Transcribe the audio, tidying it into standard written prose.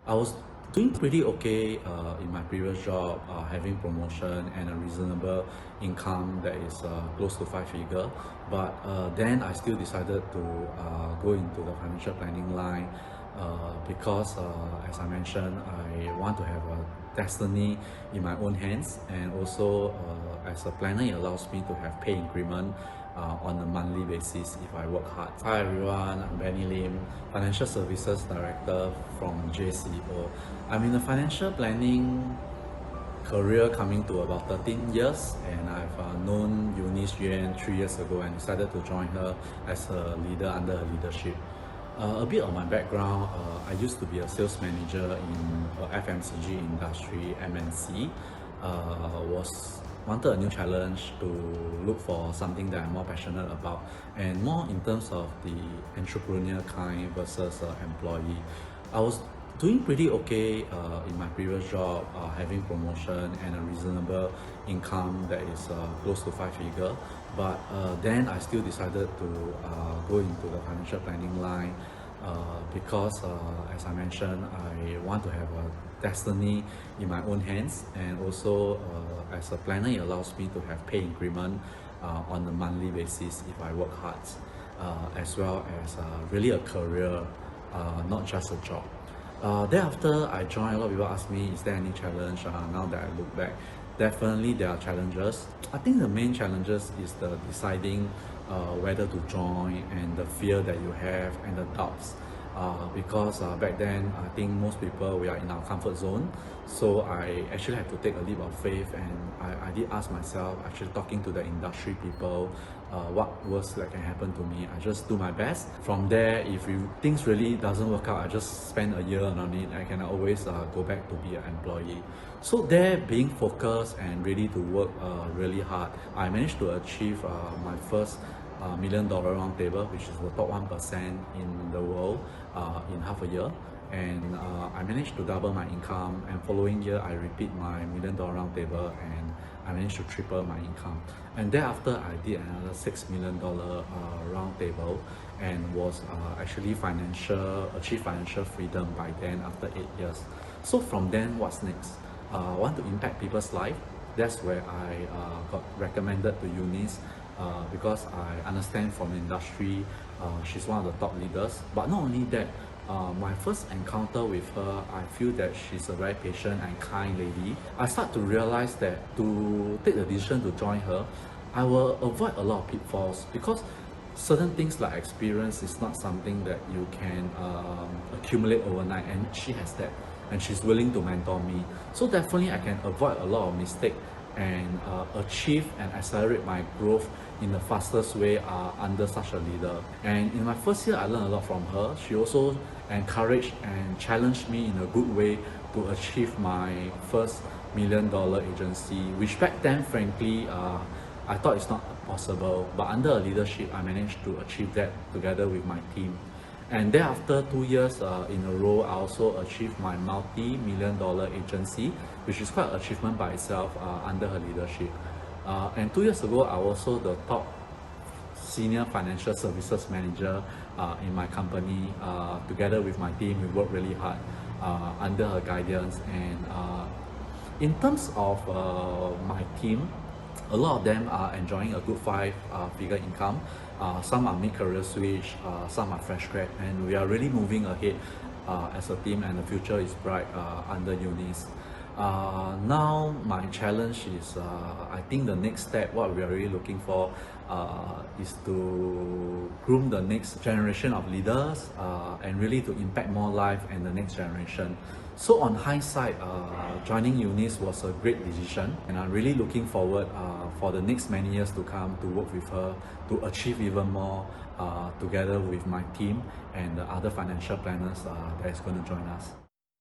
I was doing pretty okay in my previous job, having promotion and a reasonable income that is close to 5 figure. But then I still decided to go into the financial planning line because, as I mentioned, I want to have a destiny in my own hands, and also as a planner, it allows me to have pay increment on a monthly basis if I work hard. Hi everyone, I'm Benny Lim, Financial Services Director from JCO. I'm in the financial planning career coming to about 13 years, and I've known Eunice 3 years ago and decided to join her as a leader under her leadership. A bit of my background, I used to be a sales manager in FMCG industry, MNC. Wanted a new challenge to look for something that I'm more passionate about, and more in terms of the entrepreneur kind versus employee. I was doing pretty okay in my previous job, having promotion and a reasonable income that is close to 5 figure. But then I still decided to go into the financial planning line because, as I mentioned, I want to have a destiny in my own hands, and also as a planner, it allows me to have pay increment on a monthly basis if I work hard, as well as really a career, not just a job. Thereafter I joined, a lot of people ask me, is there any challenge? Now that I look back, definitely there are challenges. I think the main challenges is the deciding whether to join, and the fear that you have and the doubts. Because back then, I think most people, we are in our comfort zone. So I actually had to take a leap of faith, and I did ask myself, actually talking to the industry people, what worst that can happen to me. I just do my best. From there, if things really doesn't work out, I just spend a year on it. I can always go back to be an employee. So there, being focused and ready to work really hard, I managed to achieve my first $1 million round table, which is the top 1% in the world in half a year. And I managed to double my income, and following year I repeat my $1 million round table, and I managed to triple my income. And thereafter I did another $6 million round table, and was actually achieved financial freedom by then after 8 years. So from then, what's next? I want to impact people's life. That's where I got recommended to Eunice, because I understand from the industry, she's one of the top leaders. But not only that, my first encounter with her, I feel that she's a very patient and kind lady. I start to realize that to take the decision to join her, I will avoid a lot of pitfalls, because certain things like experience is not something that you can accumulate overnight, and she has that, and she's willing to mentor me. So definitely I can avoid a lot of mistakes and achieve and accelerate my growth in the fastest way under such a leader. And in my first year, I learned a lot from her. She also encouraged and challenged me in a good way to achieve my first $1 million agency, which back then, frankly, I thought it's not possible. But under her leadership, I managed to achieve that together with my team. And thereafter, 2 years in a row, I also achieved my multi-million-dollar agency, which is quite an achievement by itself under her leadership. And 2 years ago, I was also the top senior financial services manager in my company. Together with my team, we worked really hard under her guidance. And in terms of my team, a lot of them are enjoying a good 5-figure income. Some are mid-career switch, some are fresh grad, and we are really moving ahead as a team, and the future is bright under Eunice. Now my challenge is, I think the next step, what we are really looking for is to groom the next generation of leaders and really to impact more life and the next generation. So on hindsight, joining Eunice was a great decision, and I'm really looking forward for the next many years to come to work with her to achieve even more together with my team and the other financial planners that is going to join us.